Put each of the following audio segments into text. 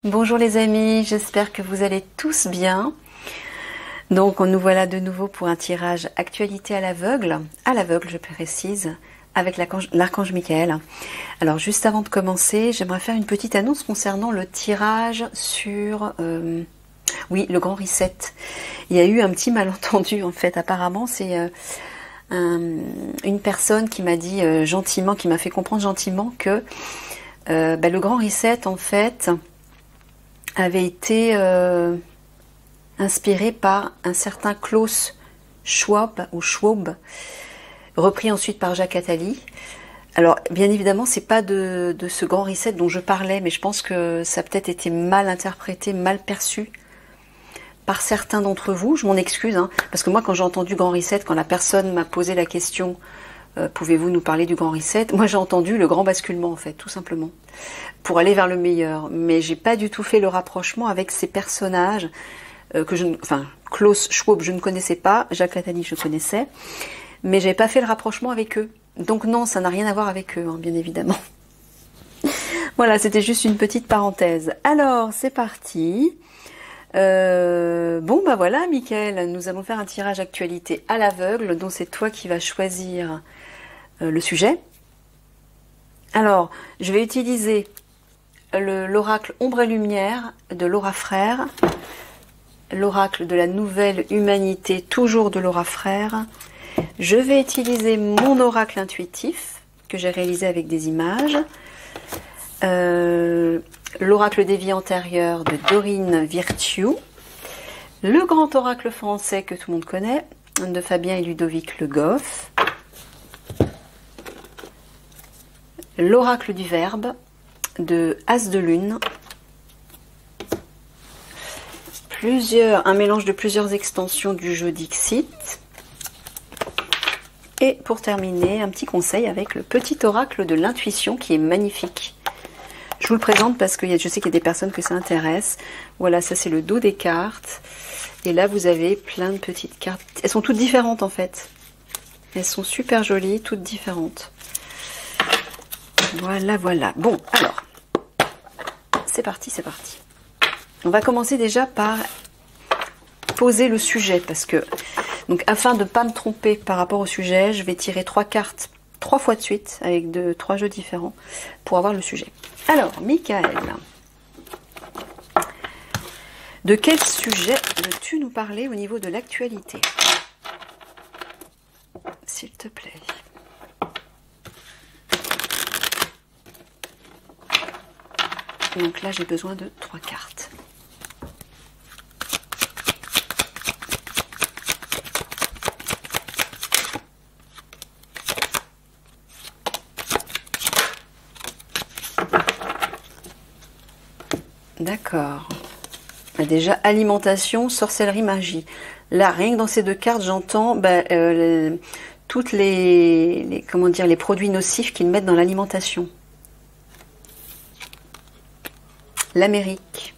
Bonjour les amis, j'espère que vous allez tous bien. Donc nous voilà de nouveau pour un tirage actualité à l'aveugle je précise, avec l'archange Michael. Alors juste avant de commencer, j'aimerais faire une petite annonce concernant le tirage sur le grand reset. Il y a eu un petit malentendu en fait, apparemment c'est une personne qui m'a dit gentiment, qui m'a fait comprendre gentiment que le grand reset en fait avait été inspiré par un certain Klaus Schwab, repris ensuite par Jacques Attali. Alors, bien évidemment, c'est pas de ce grand reset dont je parlais, mais je pense que ça a peut-être été mal interprété, mal perçu par certains d'entre vous. Je m'en excuse, parce que moi, quand j'ai entendu grand reset, quand la personne m'a posé la question pouvez-vous nous parler du grand reset? Moi j'ai entendu le grand basculement en fait, tout simplement, pour aller vers le meilleur. Mais j'ai pas du tout fait le rapprochement avec ces personnages Klaus Schwab je ne connaissais pas, Jacques Attali je connaissais, mais j'avais pas fait le rapprochement avec eux. Donc non, ça n'a rien à voir avec eux, bien évidemment. Voilà, c'était juste une petite parenthèse. Alors c'est parti. Voilà, Michael, nous allons faire un tirage actualité à l'aveugle, dont c'est toi qui vas choisir le sujet. Alors, je vais utiliser l'oracle Ombre et Lumière de Laura Frère, l'oracle de la Nouvelle Humanité, toujours de Laura Frère. Je vais utiliser mon oracle intuitif, que j'ai réalisé avec des images. L'oracle des vies antérieures de Dorine Virtue, le grand oracle français que tout le monde connaît, de Fabien et Ludovic Le Goff, l'oracle du Verbe de As de Lune, un mélange de plusieurs extensions du jeu Dixit, et pour terminer, un petit conseil avec le petit oracle de l'intuition qui est magnifique. Je vous le présente parce que je sais qu'il y a des personnes que ça intéresse. Voilà, ça c'est le dos des cartes. Et là, vous avez plein de petites cartes. Elles sont toutes différentes en fait. Elles sont super jolies, toutes différentes. Voilà, voilà. Bon, alors, c'est parti, c'est parti. On va commencer déjà par poser le sujet. Parce que, donc, afin de ne pas me tromper par rapport au sujet, je vais tirer 3 cartes 3 fois de suite avec 3 jeux différents pour avoir le sujet. Alors, Michael, de quel sujet veux-tu nous parler au niveau de l'actualité? S'il te plaît. Donc là, j'ai besoin de 3 cartes. D'accord. Déjà, alimentation, sorcellerie, magie. Là, rien que dans ces 2 cartes, j'entends toutes les produits nocifs qu'ils mettent dans l'alimentation. L'Amérique.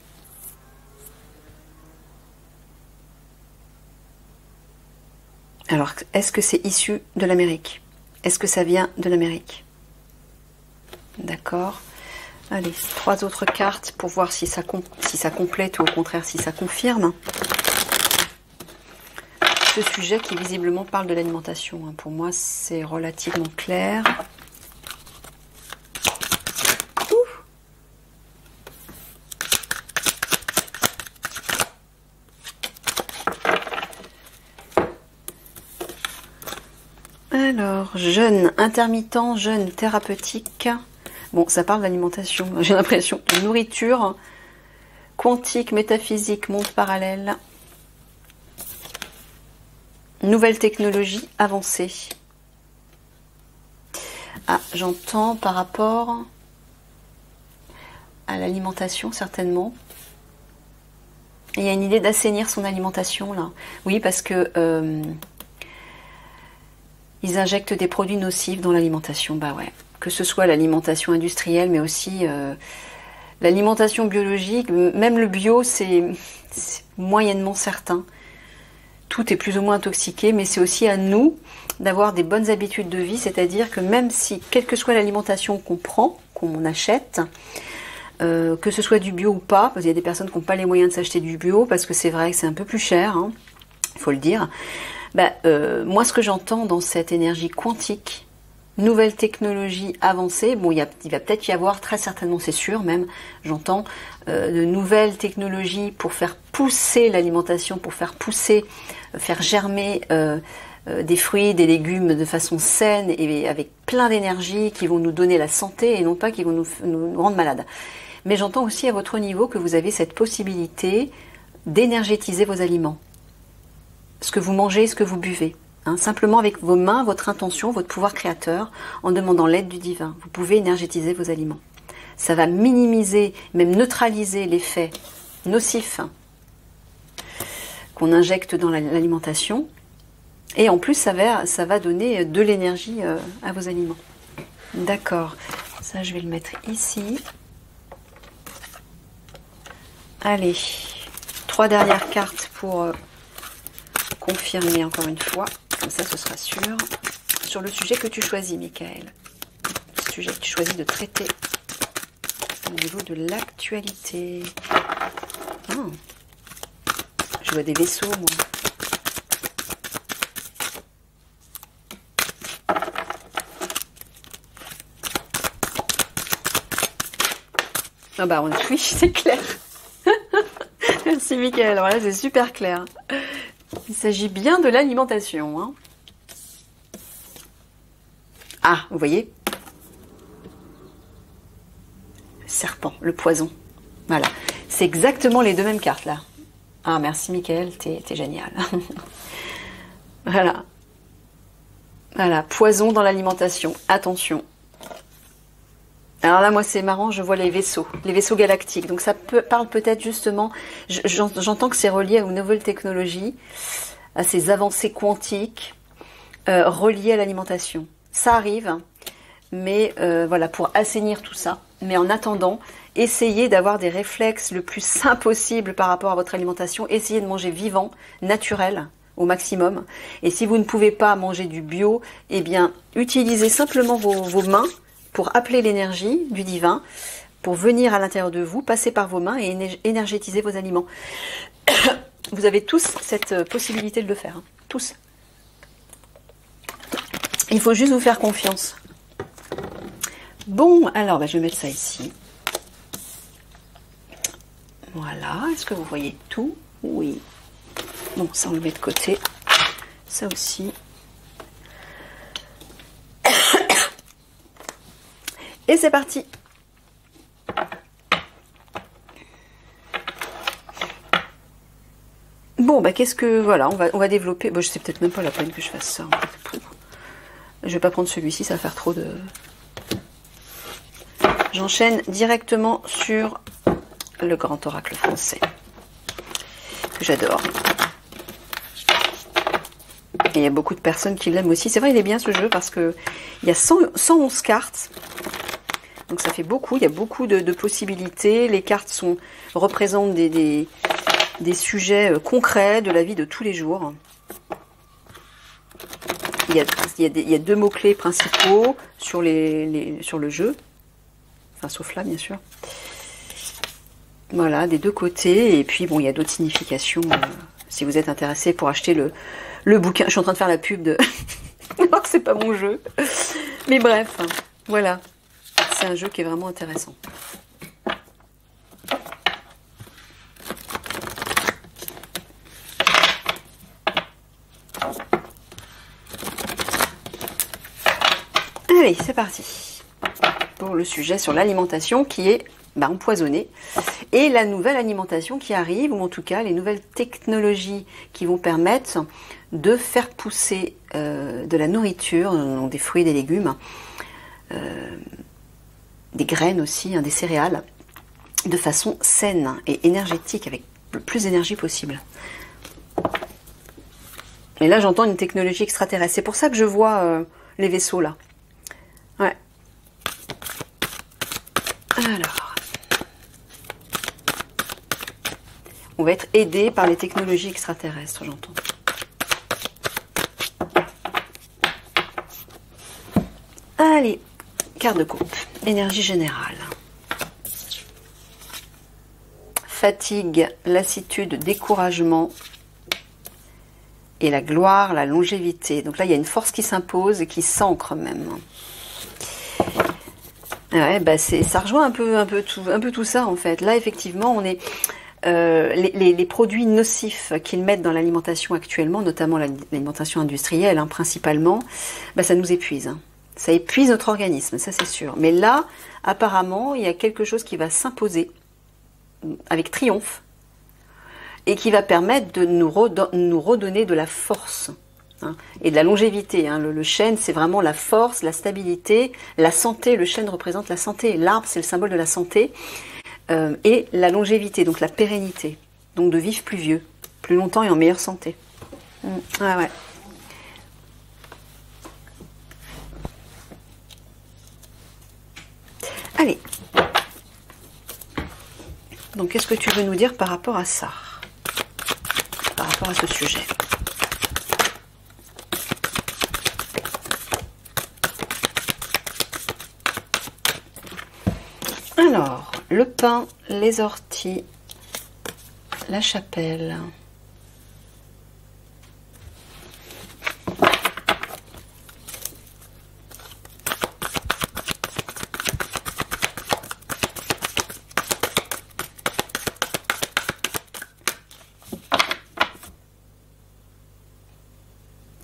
Alors, est-ce que c'est issu de l'Amérique? Est-ce que ça vient de l'Amérique? D'accord. Allez, 3 autres cartes pour voir si ça complète ou au contraire si ça confirme. Ce sujet qui visiblement parle de l'alimentation. Pour moi, c'est relativement clair. Alors, jeûne intermittent, jeûne thérapeutique. Bon, ça parle d'alimentation, j'ai l'impression. De nourriture, quantique, métaphysique, monde parallèle. Nouvelle technologie avancée. Ah, j'entends par rapport à l'alimentation, certainement. Il y a une idée d'assainir son alimentation, là. Oui, parce que ils injectent des produits nocifs dans l'alimentation. Bah ouais. Que ce soit l'alimentation industrielle, mais aussi l'alimentation biologique, même le bio, c'est moyennement certain. Tout est plus ou moins intoxiqué, mais c'est aussi à nous d'avoir des bonnes habitudes de vie, c'est-à-dire que même si, quelle que soit l'alimentation qu'on prend, qu'on achète, que ce soit du bio ou pas, parce qu'il y a des personnes qui n'ont pas les moyens de s'acheter du bio, parce que c'est vrai que c'est un peu plus cher, hein, il faut le dire. Moi, ce que j'entends dans cette énergie quantique, nouvelle technologie avancée, bon, il va peut-être y avoir, très certainement, c'est sûr même, j'entends, de nouvelles technologies pour faire pousser l'alimentation, pour faire pousser, faire germer des fruits, des légumes de façon saine et avec plein d'énergie qui vont nous donner la santé et non pas qui vont nous rendre malades. Mais j'entends aussi à votre niveau que vous avez cette possibilité d'énergétiser vos aliments. Ce que vous mangez, ce que vous buvez. Hein, simplement avec vos mains, votre intention, votre pouvoir créateur, en demandant l'aide du divin. Vous pouvez énergétiser vos aliments. Ça va minimiser, même neutraliser l'effet nocif qu'on injecte dans l'alimentation. Et en plus, ça va donner de l'énergie à vos aliments. D'accord. Ça, je vais le mettre ici. Allez. 3 dernières cartes pour confirmer encore une fois. Comme ça, ce sera sûr. Sur le sujet que tu choisis, Michael. Le sujet que tu choisis de traiter au niveau de l'actualité. Oh. Je vois des vaisseaux, moi. Ah bah oui, c'est clair. Merci Michael. Alors là, c'est super clair. Il s'agit bien de l'alimentation. Hein. Ah, vous voyez? Le serpent, le poison. Voilà. C'est exactement les deux mêmes cartes là. Ah, merci Michael, t'es génial. Voilà. Voilà, poison dans l'alimentation. Attention. Alors là, moi, c'est marrant, je vois les vaisseaux galactiques. Donc ça parle peut-être justement, j'entends que c'est relié aux nouvelles technologies, à ces avancées quantiques, reliées à l'alimentation. Ça arrive, mais voilà, pour assainir tout ça. Mais en attendant, essayez d'avoir des réflexes le plus sains possible par rapport à votre alimentation. Essayez de manger vivant, naturel, au maximum. Et si vous ne pouvez pas manger du bio, eh bien, utilisez simplement vos mains pour appeler l'énergie du divin, pour venir à l'intérieur de vous, passer par vos mains et énergétiser vos aliments. Vous avez tous cette possibilité de le faire. Hein. Tous. Il faut juste vous faire confiance. Bon, alors, je vais mettre ça ici. Voilà. Est-ce que vous voyez tout? Oui. Bon, ça, on le met de côté. Ça aussi. Et c'est parti. Bon, qu'est-ce que... Voilà, on va développer... Bon, je sais peut-être même pas la peine que je fasse ça. Je vais pas prendre celui-ci, ça va faire trop de... J'enchaîne directement sur le grand oracle français. Que j'adore. Et il y a beaucoup de personnes qui l'aiment aussi. C'est vrai, il est bien ce jeu parce que il y a 111 cartes. Donc ça fait beaucoup, il y a beaucoup de possibilités. Les cartes représentent des sujets concrets de la vie de tous les jours. Il y a 2 mots-clés principaux sur le jeu. Enfin, sauf là, bien sûr. Voilà, des deux côtés. Et puis, bon, il y a d'autres significations. Si vous êtes intéressé pour acheter le bouquin. Je suis en train de faire la pub de... Non, c'est pas mon jeu. Mais bref, voilà. C'est un jeu qui est vraiment intéressant. Allez, c'est parti. Pour le sujet sur l'alimentation qui est empoisonnée. Et la nouvelle alimentation qui arrive, ou en tout cas les nouvelles technologies qui vont permettre de faire pousser de la nourriture, donc des fruits et des légumes, des graines aussi, des céréales, de façon saine et énergétique, avec le plus d'énergie possible. Et là, j'entends une technologie extraterrestre. C'est pour ça que je vois les vaisseaux là. Ouais. Alors, on va être aidé par les technologies extraterrestres, j'entends. Allez, carte de coupe, énergie générale. fatigue, lassitude, découragement et la gloire, la longévité. Donc là, il y a une force qui s'impose et qui s'ancre même. Ouais, bah ça rejoint un peu tout ça en fait. Là, effectivement, on est les produits nocifs qu'ils mettent dans l'alimentation actuellement, notamment l'alimentation industrielle, hein, principalement, bah, ça nous épuise. Hein. Ça épuise notre organisme, ça c'est sûr. Mais là, apparemment, il y a quelque chose qui va s'imposer avec triomphe et qui va permettre de nous redonner de la force. Hein, et de la longévité. Hein. Le chêne, c'est vraiment la force, la stabilité, la santé. Le chêne représente la santé. L'arbre, c'est le symbole de la santé. Et la longévité, donc la pérennité. Donc de vivre plus vieux, plus longtemps et en meilleure santé. Ah ouais. Allez. Donc qu'est-ce que tu veux nous dire par rapport à ça? Par rapport à ce sujet? Alors, le pin, les orties, la chapelle.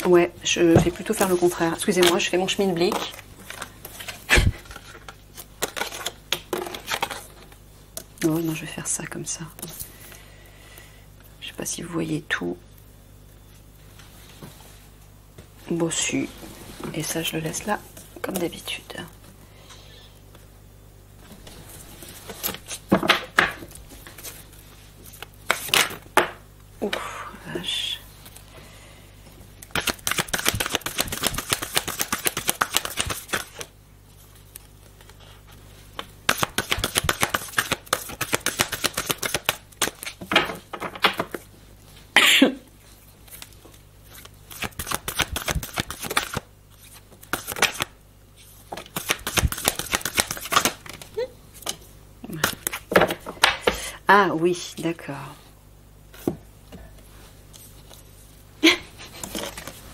Ouais, je vais plutôt faire le contraire. Excusez-moi, je fais mon schmilblick. Non, je vais faire ça comme ça. Je sais pas si vous voyez tout bossu. Et ça, je le laisse là, comme d'habitude. Ouf, vache. Ah oui, d'accord.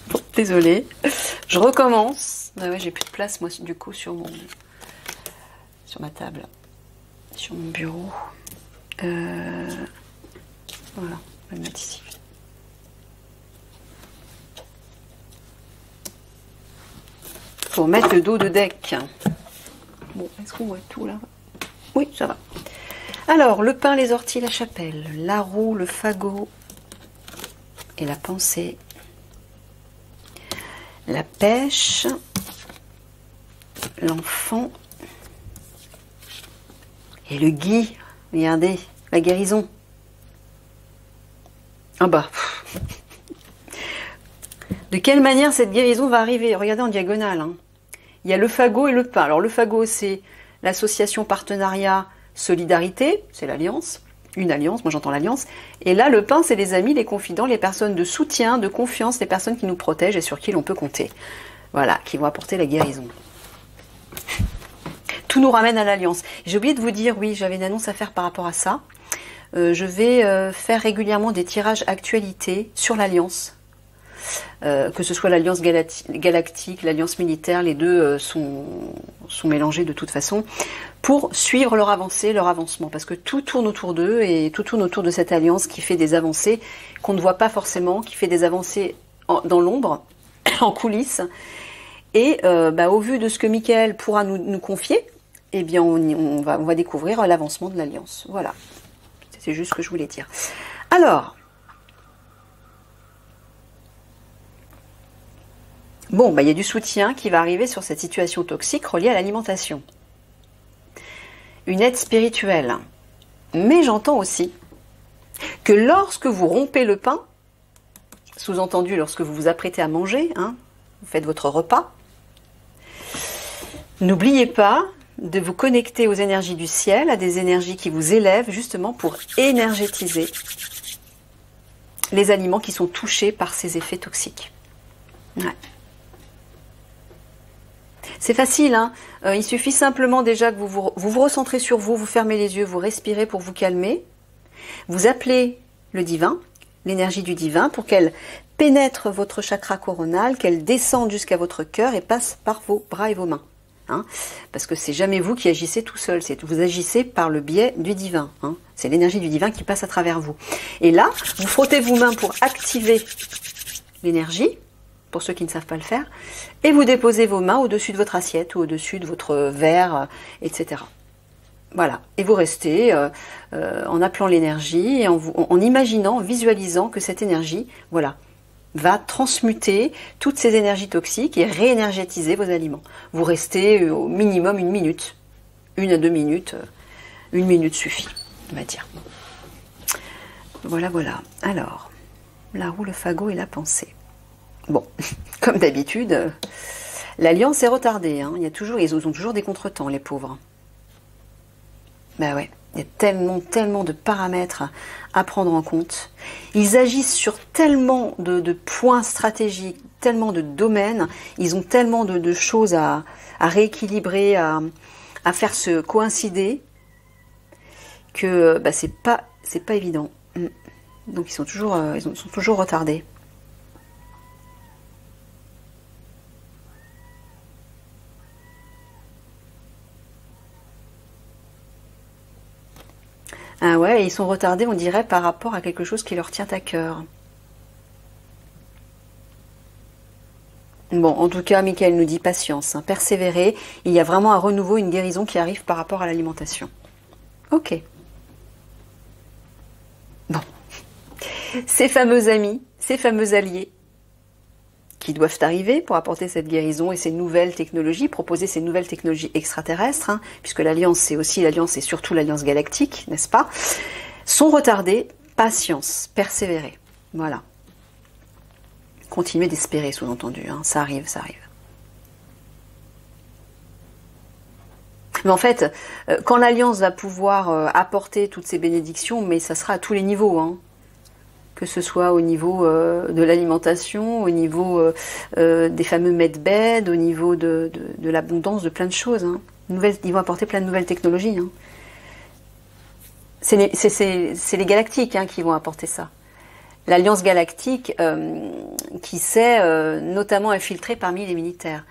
Bon, désolée. Je recommence. Ah ouais, j'ai plus de place, moi, du coup, sur ma table, sur mon bureau. Voilà, on va le mettre ici. Pour mettre le dos de deck. Bon, est-ce qu'on voit tout là? Oui, ça va. Alors, le pain, les orties, la chapelle, la roue, le fagot et la pensée, la pêche, l'enfant et le gui. Regardez, la guérison. Ah bah. De quelle manière cette guérison va arriver? Regardez en diagonale. Hein. Il y a le fagot et le pain. Alors, le fagot, c'est l'association partenariat solidarité, c'est l'alliance, une alliance, moi j'entends l'alliance, et là le pain c'est les amis, les confidents, les personnes de soutien, de confiance, les personnes qui nous protègent et sur qui l'on peut compter, voilà, qui vont apporter la guérison. Tout nous ramène à l'alliance. J'ai oublié de vous dire, oui, j'avais une annonce à faire par rapport à ça, je vais faire régulièrement des tirages actualités sur l'alliance, que ce soit l'alliance galactique, l'alliance militaire, les deux sont mélangés de toute façon, pour suivre leur avancée, leur avancement, parce que tout tourne autour d'eux et tout tourne autour de cette alliance qui fait des avancées qu'on ne voit pas forcément, qui fait des avancées dans l'ombre, en coulisses, et au vu de ce que Michael pourra nous confier, eh bien on va découvrir l'avancement de l'alliance. Voilà, c'est juste ce que je voulais dire. Alors, bon, il y a du soutien qui va arriver sur cette situation toxique reliée à l'alimentation. Une aide spirituelle. Mais j'entends aussi que lorsque vous rompez le pain, sous-entendu lorsque vous vous apprêtez à manger, hein, vous faites votre repas, n'oubliez pas de vous connecter aux énergies du ciel, à des énergies qui vous élèvent justement pour énergétiser les aliments qui sont touchés par ces effets toxiques. Ouais. C'est facile, hein. Il suffit simplement déjà que vous vous recentrez sur vous, vous fermez les yeux, vous respirez pour vous calmer. Vous appelez le divin, l'énergie du divin, pour qu'elle pénètre votre chakra coronal, qu'elle descende jusqu'à votre cœur et passe par vos bras et vos mains. Hein, parce que c'est jamais vous qui agissez tout seul, vous agissez par le biais du divin. Hein, c'est l'énergie du divin qui passe à travers vous. Et là, vous frottez vos mains pour activer l'énergie, pour ceux qui ne savent pas le faire, et vous déposez vos mains au-dessus de votre assiette ou au-dessus de votre verre, etc. Voilà, et vous restez en appelant l'énergie, et en imaginant, en visualisant que cette énergie, voilà, va transmuter toutes ces énergies toxiques et réénergétiser vos aliments. Vous restez au minimum 1 minute, 1 à 2 minutes, 1 minute suffit, on va dire. Voilà, voilà. Alors, la roue, le fagot et la pensée. Bon, comme d'habitude, l'alliance est retardée. Hein. Ils ont toujours des contretemps, les pauvres. Ben ouais, il y a tellement de paramètres à prendre en compte. Ils agissent sur tellement de points stratégiques, tellement de domaines. Ils ont tellement de choses à rééquilibrer, à faire se coïncider, que bah, c'est pas évident. Donc ils sont toujours retardés. Ah ouais, ils sont retardés, on dirait, par rapport à quelque chose qui leur tient à cœur. Bon, en tout cas, Michael nous dit patience, hein, persévérer. Il y a vraiment un renouveau, une guérison qui arrive par rapport à l'alimentation. Ok. Bon. Ces fameux amis, ces fameux alliés qui doivent arriver pour apporter cette guérison et ces nouvelles technologies, proposer ces nouvelles technologies extraterrestres, hein, puisque l'alliance, c'est aussi l'alliance et surtout l'alliance galactique, n'est-ce pas, sont retardés. Patience, persévérer. Voilà. Continuez d'espérer, sous-entendu. Hein, ça arrive, ça arrive. Mais en fait, quand l'alliance va pouvoir apporter toutes ces bénédictions, mais ça sera à tous les niveaux, hein, que ce soit au niveau de l'alimentation, au niveau des fameux medbeds, au niveau de l'abondance, de plein de choses. Hein. Ils vont apporter plein de nouvelles technologies. Hein. C'est les galactiques, hein, qui vont apporter ça. L'Alliance galactique qui s'est notamment infiltrée parmi les militaires.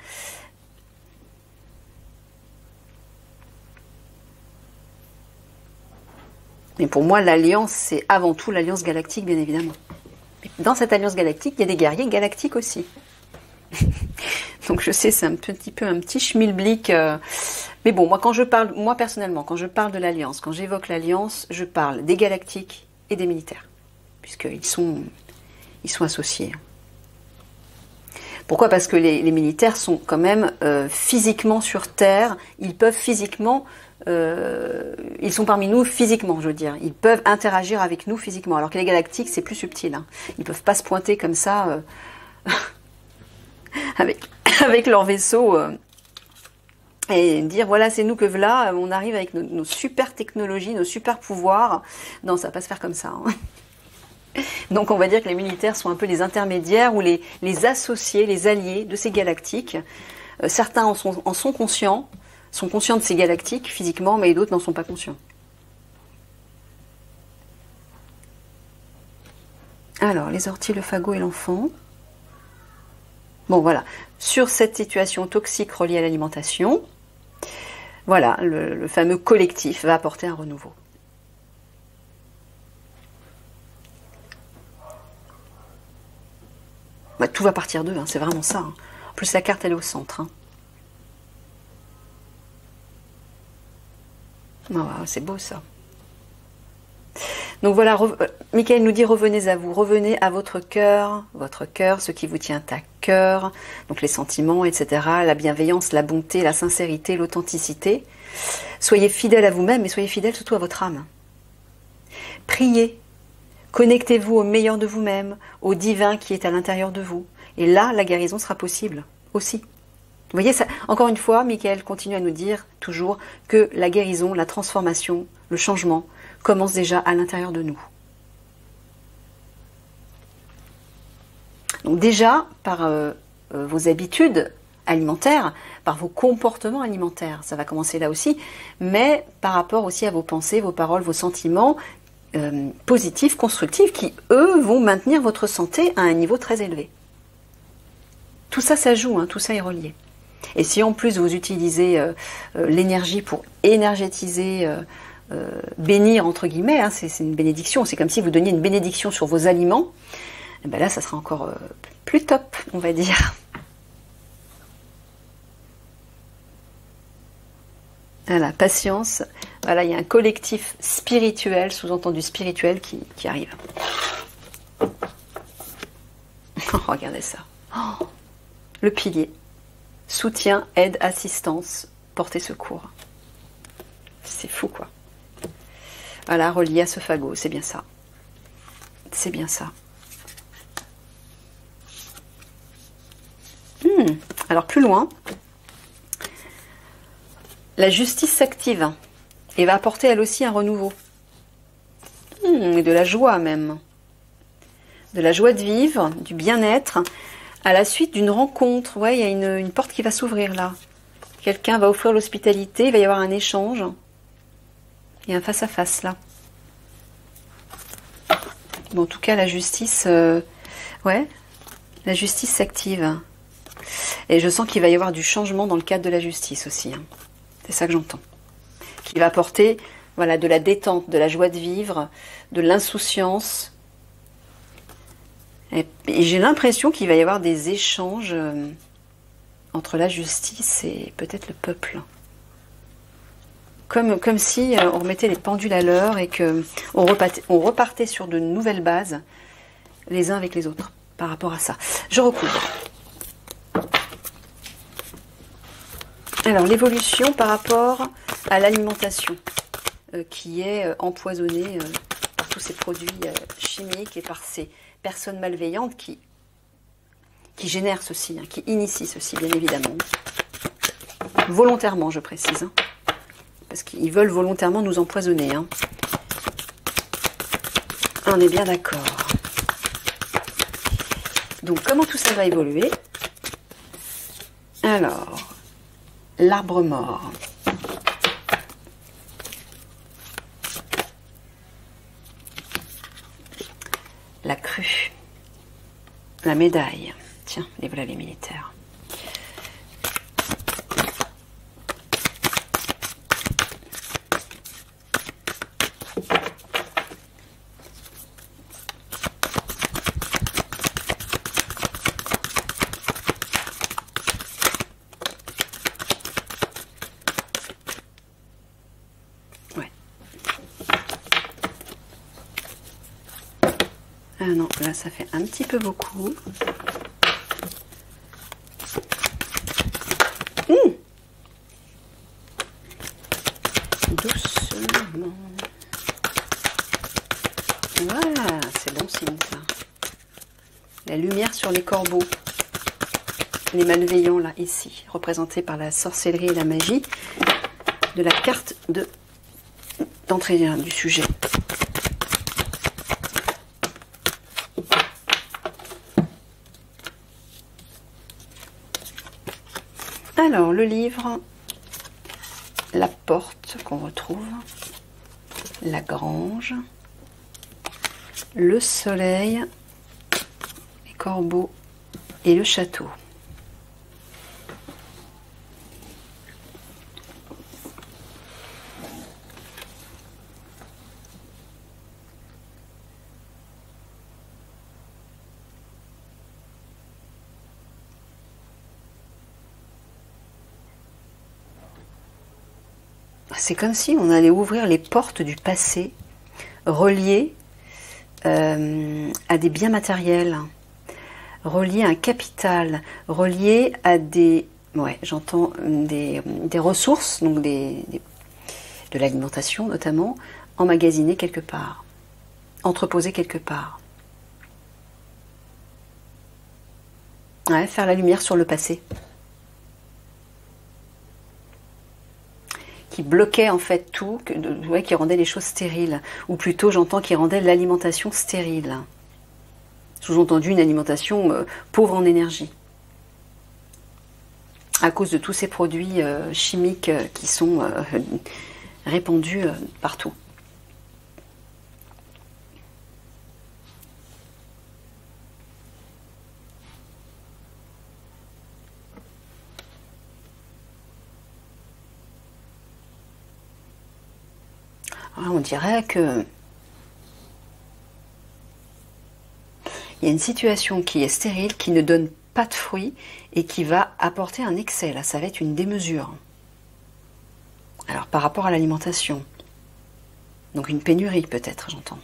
Mais pour moi, l'Alliance, c'est avant tout l'Alliance galactique, bien évidemment. Dans cette Alliance galactique, il y a des guerriers galactiques aussi. Donc je sais, c'est un petit schmilblick. Mais bon, moi personnellement, quand je parle de l'Alliance, quand j'évoque l'Alliance, je parle des galactiques et des militaires. Puisqu'ils sont associés. Pourquoi ? Parce que les militaires sont quand même physiquement sur Terre. Ils peuvent physiquement... ils sont parmi nous physiquement, je veux dire. Ils peuvent interagir avec nous physiquement. Alors que les galactiques, c'est plus subtil. Hein. Ils ne peuvent pas se pointer comme ça avec leur vaisseau et dire voilà, c'est nous que voilà, on arrive avec nos super technologies, nos super pouvoirs. Non, ça ne va pas se faire comme ça. Hein. Donc on va dire que les militaires sont un peu les intermédiaires ou les associés, les alliés de ces galactiques. Certains en sont conscients. Sont conscients de ces galactiques physiquement, mais d'autres n'en sont pas conscients. Alors, les orties, le fagot et l'enfant. Bon, voilà. Sur cette situation toxique reliée à l'alimentation, voilà, le fameux collectif va apporter un renouveau. Bah, tout va partir d'eux, hein, c'est vraiment ça. Hein. En plus, la carte, elle est au centre. Hein. Oh, c'est beau ça. Donc voilà, Michael nous dit revenez à vous, revenez à votre cœur, ce qui vous tient à cœur, donc les sentiments, etc., la bienveillance, la bonté, la sincérité, l'authenticité. Soyez fidèles à vous-même et soyez fidèles surtout à votre âme. Priez, connectez-vous au meilleur de vous-même, au divin qui est à l'intérieur de vous. Et là, la guérison sera possible aussi. Vous voyez, ça, encore une fois, Michael continue à nous dire toujours que la guérison, la transformation, le changement commence déjà à l'intérieur de nous. Donc déjà, par vos habitudes alimentaires, par vos comportements alimentaires, ça va commencer là aussi, mais par rapport aussi à vos pensées, vos paroles, vos sentiments, positifs, constructifs, qui, eux, vont maintenir votre santé à un niveau très élevé. Tout ça, ça joue, hein, tout ça est relié. Et si en plus vous utilisez l'énergie pour énergétiser, bénir entre guillemets, hein, c'est une bénédiction, c'est comme si vous donniez une bénédiction sur vos aliments, et ben là ça sera encore plus top, on va dire. Voilà, patience, voilà, il y a un collectif spirituel, sous-entendu spirituel qui arrive. Regardez ça. Oh, le pilier. Soutien, aide, assistance, portée, secours. C'est fou, quoi. Voilà, relié à ce fagot, c'est bien ça. C'est bien ça. Alors, plus loin, la justice s'active et va apporter, elle aussi, un renouveau. Et de la joie, même. De la joie de vivre, du bien-être, à la suite d'une rencontre. Ouais, il y a une porte qui va s'ouvrir là. Quelqu'un va offrir l'hospitalité, il va y avoir un échange. Il y a un face-à-face là. Bon, en tout cas, la justice, ouais, la justice s'active. Et je sens qu'il va y avoir du changement dans le cadre de la justice aussi. Hein. C'est ça que j'entends. Qui va apporter, voilà, de la détente, de la joie de vivre, de l'insouciance. Et j'ai l'impression qu'il va y avoir des échanges entre la justice et peut-être le peuple. Comme si on remettait les pendules à l'heure et qu'on repartait sur de nouvelles bases, les uns avec les autres, par rapport à ça. Je recouvre. Alors, l'évolution par rapport à l'alimentation, qui est empoisonnée par tous ces produits chimiques et par ces personnes malveillantes qui génèrent ceci, hein, qui initient ceci, bien évidemment. Volontairement, je précise. Hein, parce qu'ils veulent volontairement nous empoisonner. Hein. On est bien d'accord. Donc, comment tout ça va évoluer? Alors, l'arbre mort. La crue. La médaille. Tiens, les voilà les militaires. Ah non, là ça fait un petit peu beaucoup. Doucement. Voilà, c'est bon signe ça. La lumière sur les corbeaux. Les malveillants là, ici, représentés par la sorcellerie et la magie de la carte d'entrée du sujet. Alors, le livre, la porte qu'on retrouve, la grange, le soleil, les corbeaux et le château. C'est comme si on allait ouvrir les portes du passé, reliées à des biens matériels, reliées à un capital, reliées à des, ouais, j'entends des ressources, donc de l'alimentation notamment, emmagasinées quelque part, entreposées quelque part. Ouais, faire la lumière sur le passé. Qui bloquait en fait tout, ouais, qui rendait les choses stériles. Ou plutôt, j'entends, qui rendait l'alimentation stérile. Sous-entendu, une alimentation pauvre en énergie. À cause de tous ces produits chimiques qui sont répandus partout. On dirait que il y a une situation qui est stérile, qui ne donne pas de fruits et qui va apporter un excès. Là, ça va être une démesure. Alors, par rapport à l'alimentation, donc une pénurie peut-être, j'entends.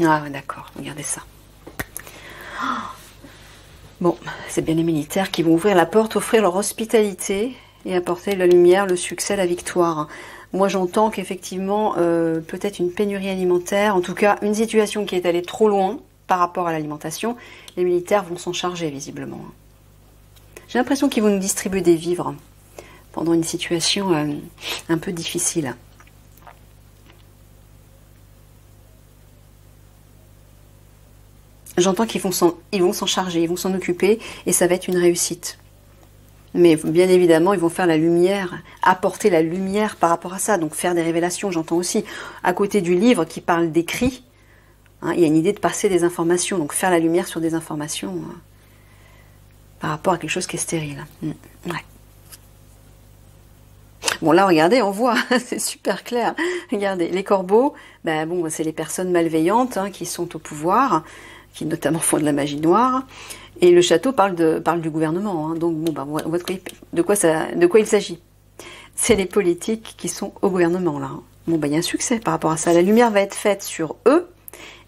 Ah, d'accord, regardez ça. Bon, c'est bien les militaires qui vont ouvrir la porte, offrir leur hospitalité et apporter la lumière, le succès, la victoire. Moi, j'entends qu'effectivement, peut-être une pénurie alimentaire, en tout cas une situation qui est allée trop loin par rapport à l'alimentation. Les militaires vont s'en charger, visiblement. J'ai l'impression qu'ils vont nous distribuer des vivres pendant une situation un peu difficile. J'entends qu'ils vont s'en charger, ils vont s'en occuper, et ça va être une réussite. Mais bien évidemment, ils vont faire la lumière, apporter la lumière par rapport à ça, donc faire des révélations, j'entends aussi. À côté du livre qui parle d'écrit, il y a une idée de passer des informations, donc faire la lumière sur des informations par rapport à quelque chose qui est stérile. Ouais. Bon là, regardez, on voit, c'est super clair. Regardez, les corbeaux, c'est les personnes malveillantes qui sont au pouvoir, qui notamment font de la magie noire. Et le château parle du gouvernement. Donc on voit de quoi il s'agit. C'est les politiques qui sont au gouvernement là. Il y a un succès par rapport à ça. La lumière va être faite sur eux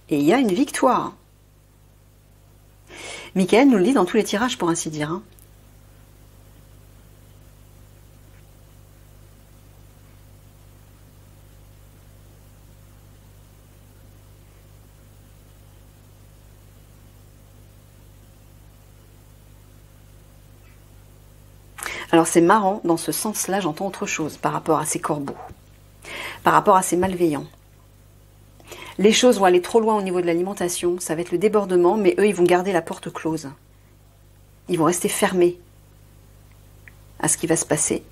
et il y a une victoire. Michael nous le dit dans tous les tirages pour ainsi dire. Alors c'est marrant, dans ce sens-là, j'entends autre chose par rapport à ces corbeaux, par rapport à ces malveillants. Les choses vont aller trop loin au niveau de l'alimentation, ça va être le débordement, mais eux, ils vont garder la porte close. Ils vont rester fermés à ce qui va se passer.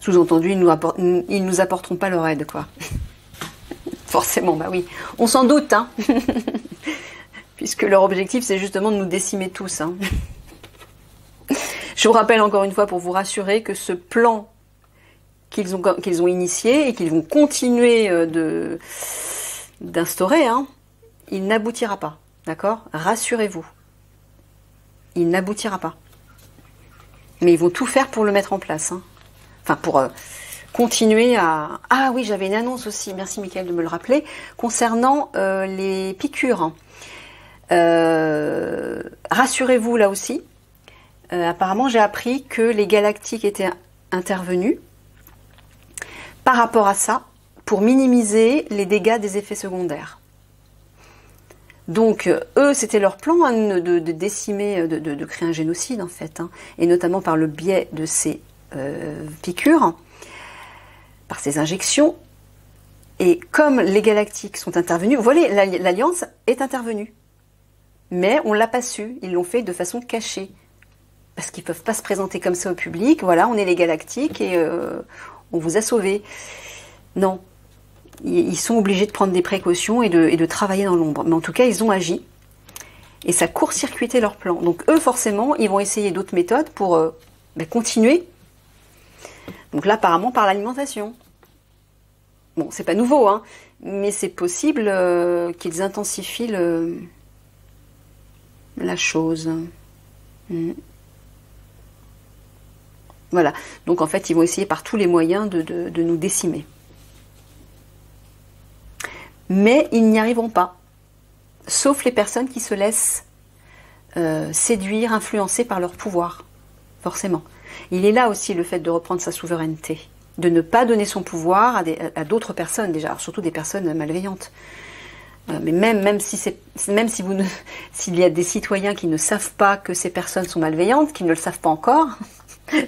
Sous-entendu, ils nous apporteront pas leur aide, quoi. Forcément, oui. On s'en doute, puisque leur objectif, c'est justement de nous décimer tous. Je vous rappelle encore une fois, pour vous rassurer, que ce plan qu'ils ont initié et qu'ils vont continuer d'instaurer, il n'aboutira pas. D'accord ? Rassurez-vous. Il n'aboutira pas. Mais ils vont tout faire pour le mettre en place. Enfin, pour continuer à... Ah oui, j'avais une annonce aussi, merci Mickaël de me le rappeler, concernant les piqûres. Rassurez-vous là aussi, apparemment j'ai appris que les galactiques étaient intervenus par rapport à ça pour minimiser les dégâts des effets secondaires. Donc eux, c'était leur plan de décimer, de créer un génocide en fait, et notamment par le biais de ces piqûres, par ces injections. Et comme les galactiques sont intervenus, vous voyez, l'Alliance est intervenue. Mais on ne l'a pas su, ils l'ont fait de façon cachée. Parce qu'ils ne peuvent pas se présenter comme ça au public, voilà, on est les galactiques et on vous a sauvés. Non, ils sont obligés de prendre des précautions et de travailler dans l'ombre. Mais en tout cas, ils ont agi. Et ça court-circuité leur plan. Donc eux, forcément, ils vont essayer d'autres méthodes pour continuer. Donc là, apparemment, par l'alimentation. Bon, c'est pas nouveau, mais c'est possible qu'ils intensifient la chose. Voilà. Donc en fait, ils vont essayer par tous les moyens de nous décimer. Mais ils n'y arriveront pas. Sauf les personnes qui se laissent séduire, influencer par leur pouvoir. Forcément. Il est là aussi le fait de reprendre sa souveraineté. De ne pas donner son pouvoir à d'autres personnes, déjà, alors surtout des personnes malveillantes. Mais s'il y a des citoyens qui ne savent pas que ces personnes sont malveillantes, qui ne le savent pas encore,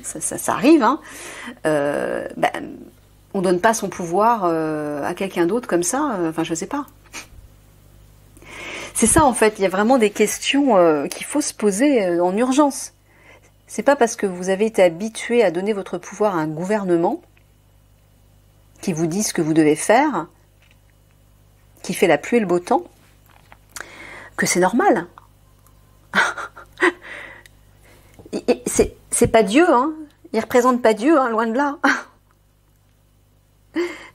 ça arrive, on donne pas son pouvoir à quelqu'un d'autre comme ça, je sais pas. C'est ça en fait, il y a vraiment des questions qu'il faut se poser en urgence. C'est pas parce que vous avez été habitué à donner votre pouvoir à un gouvernement qui vous dit ce que vous devez faire qui fait la pluie et le beau temps, que c'est normal. C'est pas Dieu, hein. Il représente pas Dieu, hein, loin de là.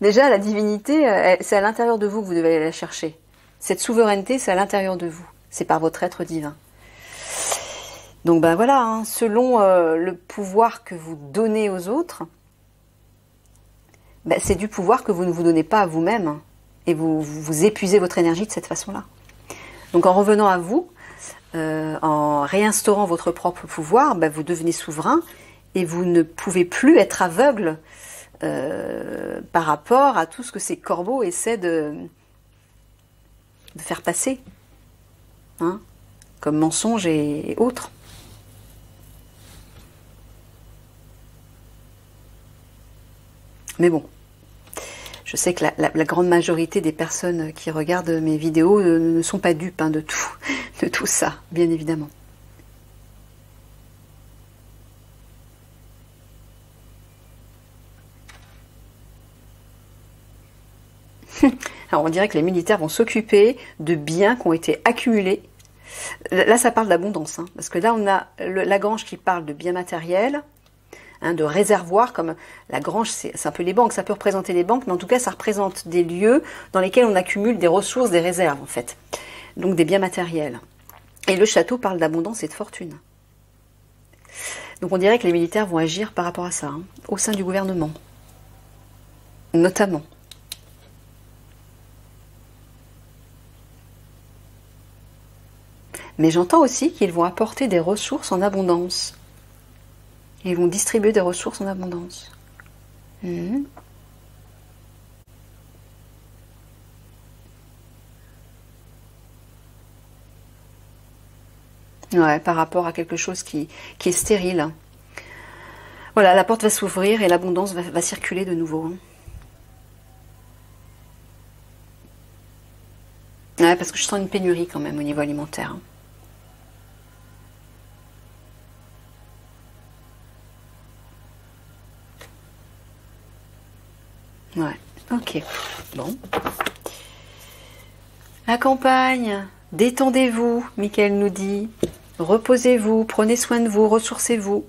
Déjà, la divinité, c'est à l'intérieur de vous que vous devez aller la chercher. Cette souveraineté, c'est à l'intérieur de vous. C'est par votre être divin. Donc ben voilà, hein, selon le pouvoir que vous donnez aux autres, ben, c'est du pouvoir que vous ne vous donnez pas à vous-même. Hein, et vous épuisez votre énergie de cette façon-là. Donc en revenant à vous, en réinstaurant votre propre pouvoir, ben, vous devenez souverain et vous ne pouvez plus être aveugle par rapport à tout ce que ces corbeaux essaient de faire passer, hein, comme mensonges et autres. Mais bon, je sais que la grande majorité des personnes qui regardent mes vidéos ne sont pas dupes, hein, de tout ça, bien évidemment. Alors on dirait que les militaires vont s'occuper de biens qui ont été accumulés. Là ça parle d'abondance, hein, parce que là on a la grange qui parle de biens matériels, hein, de réservoirs, comme la grange c'est un peu les banques, ça peut représenter les banques, mais en tout cas ça représente des lieux dans lesquels on accumule des ressources, des réserves en fait. Donc des biens matériels. Et le château parle d'abondance et de fortune. Donc on dirait que les militaires vont agir par rapport à ça, hein, au sein du gouvernement, notamment. Mais j'entends aussi qu'ils vont apporter des ressources en abondance. Ils vont distribuer des ressources en abondance. Mmh. Ouais, par rapport à quelque chose qui est stérile. Voilà, la porte va s'ouvrir et l'abondance va circuler de nouveau. Ouais, parce que je sens une pénurie quand même au niveau alimentaire. Ouais, ok. Bon. La campagne, détendez-vous, Michael nous dit. Reposez-vous, prenez soin de vous, ressourcez-vous.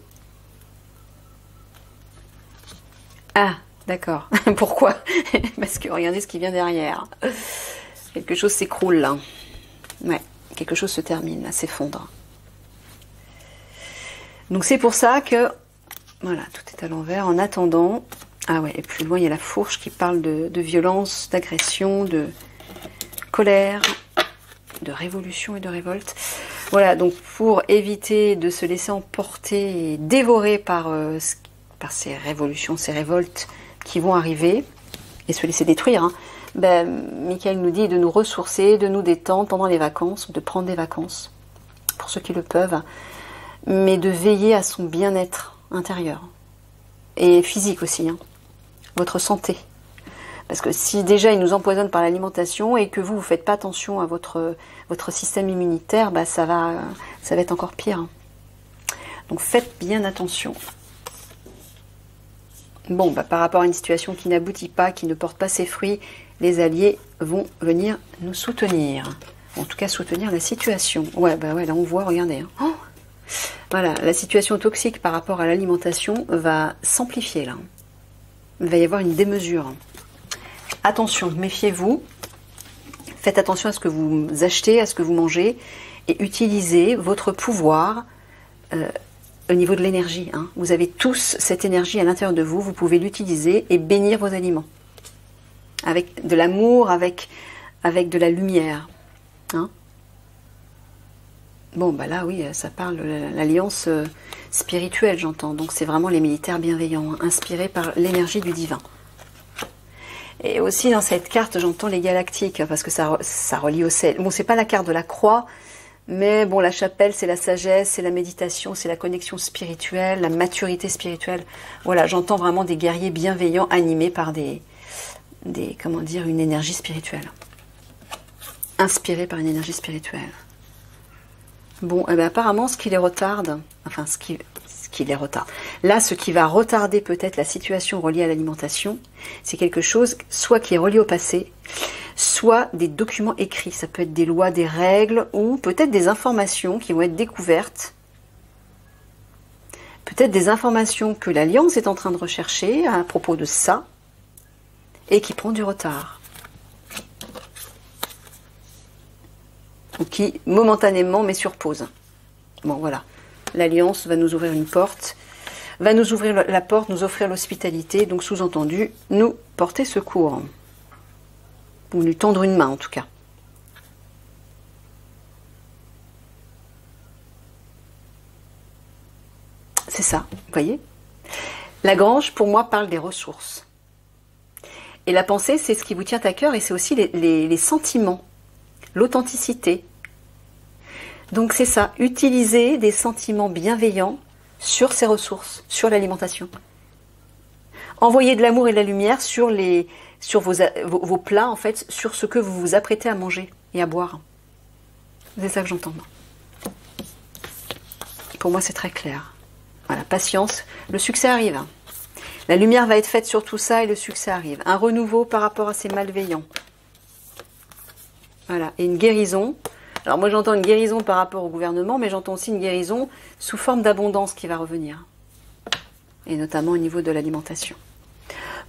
Ah, d'accord. Pourquoi? Parce que regardez ce qui vient derrière. Quelque chose s'écroule là. Ouais, quelque chose se termine, là, s'effondre. Donc c'est pour ça que, voilà, tout est à l'envers. En attendant, ah ouais, et plus loin il y a la fourche qui parle de violence, d'agression, de colère, de révolution et de révolte. Voilà, donc pour éviter de se laisser emporter et dévorer par ces révolutions, ces révoltes qui vont arriver, et se laisser détruire, hein, ben, Michael nous dit de nous ressourcer, de nous détendre pendant les vacances, de prendre des vacances, pour ceux qui le peuvent, mais de veiller à son bien-être intérieur, et physique aussi, hein, votre santé. Parce que si déjà il nous empoisonne par l'alimentation et que vous ne faites pas attention à votre système immunitaire, bah ça va être encore pire. Donc faites bien attention. Bon, bah, par rapport à une situation qui n'aboutit pas, qui ne porte pas ses fruits, les alliés vont venir nous soutenir. En tout cas, soutenir la situation. Ouais, bah ouais, là on voit, regardez. Hein. Oh, voilà, la situation toxique par rapport à l'alimentation va s'amplifier là. Il va y avoir une démesure. Attention, méfiez-vous. Faites attention à ce que vous achetez, à ce que vous mangez, et utilisez votre pouvoir au niveau de l'énergie. Hein. Vous avez tous cette énergie à l'intérieur de vous, vous pouvez l'utiliser et bénir vos aliments. Avec de l'amour, avec de la lumière. Hein. Bon, bah là, oui, ça parle de l'alliance spirituelle, j'entends. Donc c'est vraiment les militaires bienveillants, hein, inspirés par l'énergie du divin. Et aussi dans cette carte, j'entends les galactiques, parce que ça relie au ciel. Bon, c'est pas la carte de la croix, mais bon, la chapelle, c'est la sagesse, c'est la méditation, c'est la connexion spirituelle, la maturité spirituelle. Voilà, j'entends vraiment des guerriers bienveillants animés par comment dire, une énergie spirituelle. Inspirés par une énergie spirituelle. Bon, eh bien, apparemment, ce qui les retarde, enfin, ce qui les retarde. Là, ce qui va retarder peut-être la situation reliée à l'alimentation, c'est quelque chose soit qui est relié au passé, soit des documents écrits. Ça peut être des lois, des règles, ou peut-être des informations qui vont être découvertes. Peut-être des informations que l'Alliance est en train de rechercher à propos de ça, et qui prend du retard. Ou qui, momentanément, met sur pause. Bon, voilà. L'Alliance va nous ouvrir une porte, va nous ouvrir la porte, nous offrir l'hospitalité, donc sous-entendu, nous porter secours. Ou lui tendre une main, en tout cas. C'est ça, vous voyez? Lagrange, pour moi, parle des ressources. Et la pensée, c'est ce qui vous tient à cœur, et c'est aussi les sentiments, l'authenticité. Donc c'est ça, utiliser des sentiments bienveillants sur ces ressources, sur l'alimentation. Envoyer de l'amour et de la lumière sur vos plats, en fait, sur ce que vous vous apprêtez à manger et à boire. C'est ça que j'entends, moi. Pour moi, c'est très clair. Voilà, patience, le succès arrive. La lumière va être faite sur tout ça et le succès arrive. Un renouveau par rapport à ces malveillants. Voilà, et une guérison. Alors moi j'entends une guérison par rapport au gouvernement, mais j'entends aussi une guérison sous forme d'abondance qui va revenir. Et notamment au niveau de l'alimentation.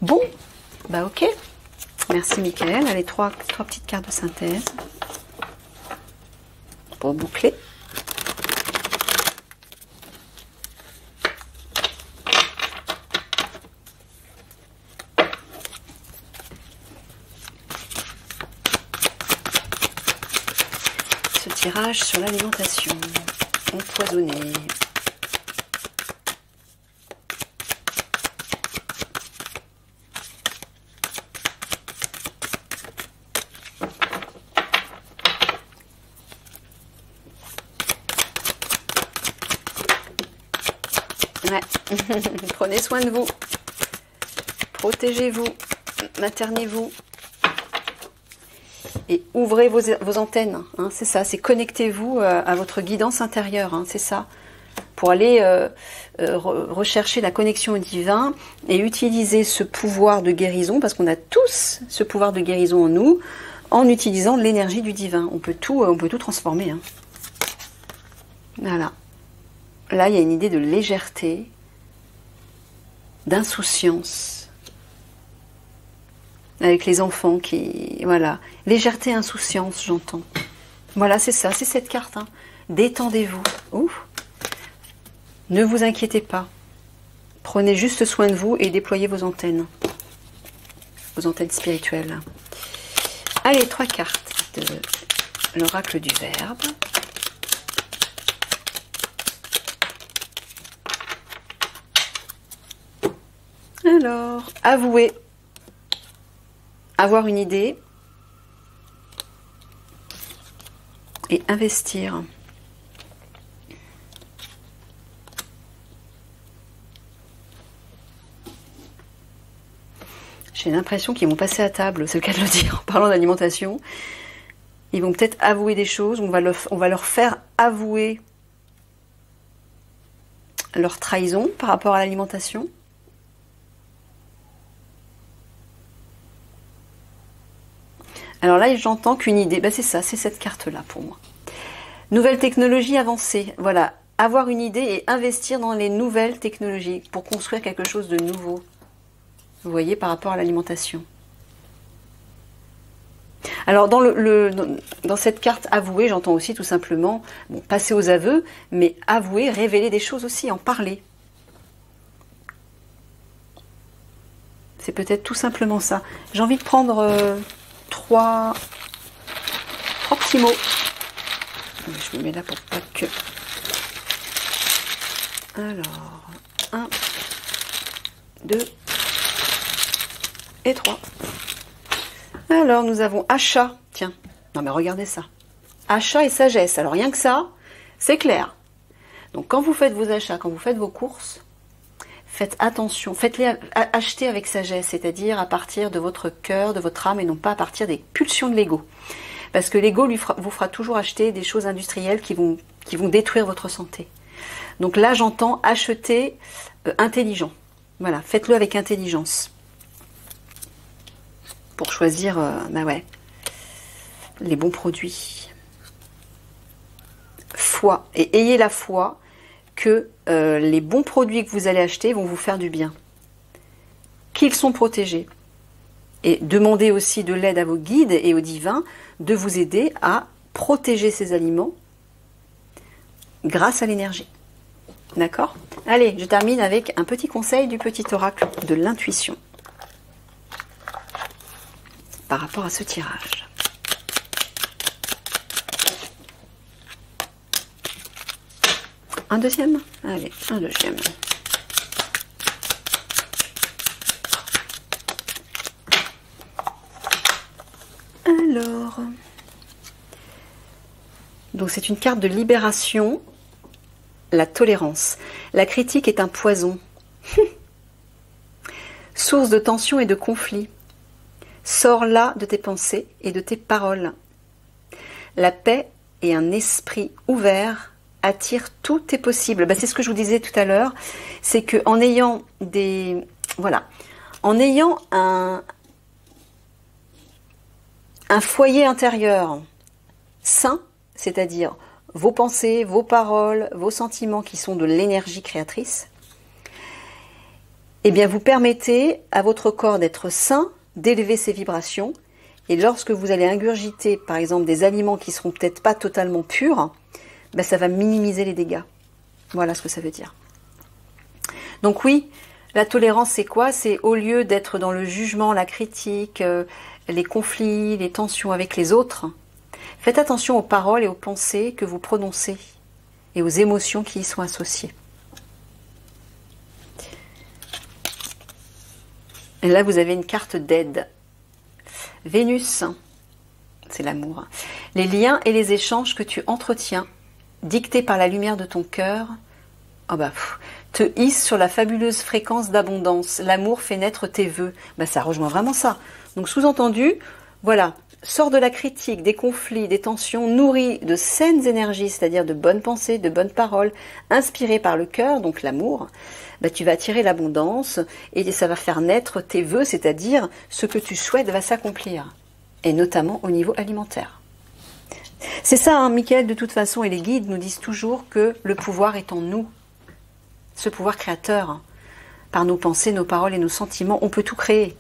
Bon, bah ok. Merci Michael. Allez, trois petites cartes de synthèse. Pour boucler. Tirage sur l'alimentation empoisonnée. Ouais. Prenez soin de vous. Protégez-vous. Maternez-vous. Et ouvrez vos antennes, hein, c'est ça, c'est connectez-vous à votre guidance intérieure, hein, c'est ça, pour aller rechercher la connexion au divin et utiliser ce pouvoir de guérison, parce qu'on a tous ce pouvoir de guérison en nous, en utilisant l'énergie du divin. On peut tout transformer. Hein. Voilà. Là, il y a une idée de légèreté, d'insouciance. Avec les enfants qui... Voilà. Légèreté, insouciance, j'entends. Voilà, c'est ça, c'est cette carte. Hein. Détendez-vous. Ouf. Ne vous inquiétez pas. Prenez juste soin de vous et déployez vos antennes. Vos antennes spirituelles. Allez, 3 cartes de l'oracle du Verbe. Alors, avouez. Avoir une idée et investir. J'ai l'impression qu'ils vont passer à table, c'est le cas de le dire, en parlant d'alimentation. Ils vont peut-être avouer des choses, on va leur faire avouer leur trahison par rapport à l'alimentation. Alors là, j'entends qu'une idée, ben c'est ça, c'est cette carte-là pour moi. Nouvelle technologie avancée, voilà. Avoir une idée et investir dans les nouvelles technologies pour construire quelque chose de nouveau. Vous voyez, par rapport à l'alimentation. Alors, dans cette carte avouer, j'entends aussi tout simplement, bon, passer aux aveux, mais avouer, révéler des choses aussi, en parler. C'est peut-être tout simplement ça. J'ai envie de prendre... trois petits mots. Je me mets là pour pas que... Alors, 1, 2 et 3. Alors, nous avons achat. Tiens, non mais regardez ça. Achat et sagesse. Alors, rien que ça, c'est clair. Donc, quand vous faites vos achats, quand vous faites vos courses, faites attention, faites-les acheter avec sagesse, c'est-à-dire à partir de votre cœur, de votre âme, et non pas à partir des pulsions de l'ego. Parce que l'ego vous fera toujours acheter des choses industrielles qui vont détruire votre santé. Donc là, j'entends acheter intelligent. Voilà, faites-le avec intelligence. Pour choisir, bah ouais, les bons produits. Foi. Et ayez la foi que les bons produits que vous allez acheter vont vous faire du bien. Qu'ils sont protégés. Et demandez aussi de l'aide à vos guides et aux divins de vous aider à protéger ces aliments grâce à l'énergie. D'accord? Allez, je termine avec un petit conseil du petit oracle de l'intuition par rapport à ce tirage. Un deuxième? Allez, un deuxième. Alors, donc c'est une carte de libération, la tolérance. La critique est un poison, source de tension et de conflit. Sors là de tes pensées et de tes paroles. La paix et un esprit ouvert attirent tous tes possibles. C'est ce que je vous disais tout à l'heure, c'est que en ayant des, voilà, en ayant un foyer intérieur sain, c'est-à-dire vos pensées, vos paroles, vos sentiments qui sont de l'énergie créatrice, eh bien vous permettez à votre corps d'être sain, d'élever ses vibrations, et lorsque vous allez ingurgiter par exemple des aliments qui seront peut-être pas totalement purs, ça va minimiser les dégâts. Voilà ce que ça veut dire. Donc oui, la tolérance c'est quoi? C'est au lieu d'être dans le jugement, la critique, les conflits, les tensions avec les autres, faites attention aux paroles et aux pensées que vous prononcez et aux émotions qui y sont associées. Et là, vous avez une carte d'aide. Vénus, c'est l'amour. Les liens et les échanges que tu entretiens, dictés par la lumière de ton cœur, te hissent sur la fabuleuse fréquence d'abondance. L'amour fait naître tes vœux. Ça rejoint vraiment ça. Donc, sous-entendu, voilà, sors de la critique, des conflits, des tensions, nourris de saines énergies, c'est-à-dire de bonnes pensées, de bonnes paroles, inspirées par le cœur, donc l'amour. Tu vas attirer l'abondance et ça va faire naître tes vœux, c'est-à-dire ce que tu souhaites va s'accomplir, et notamment au niveau alimentaire. C'est ça, Michael, de toute façon, et les guides nous disent toujours que le pouvoir est en nous, ce pouvoir créateur. Par nos pensées, nos paroles et nos sentiments, on peut tout créer.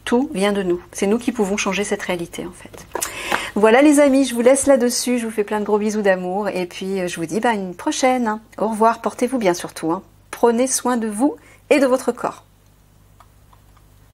Tout vient de nous. C'est nous qui pouvons changer cette réalité, en fait. Voilà, les amis, je vous laisse là-dessus. Je vous fais plein de gros bisous d'amour. Et puis, je vous dis une prochaine. Au revoir. Portez-vous bien surtout. Prenez soin de vous et de votre corps.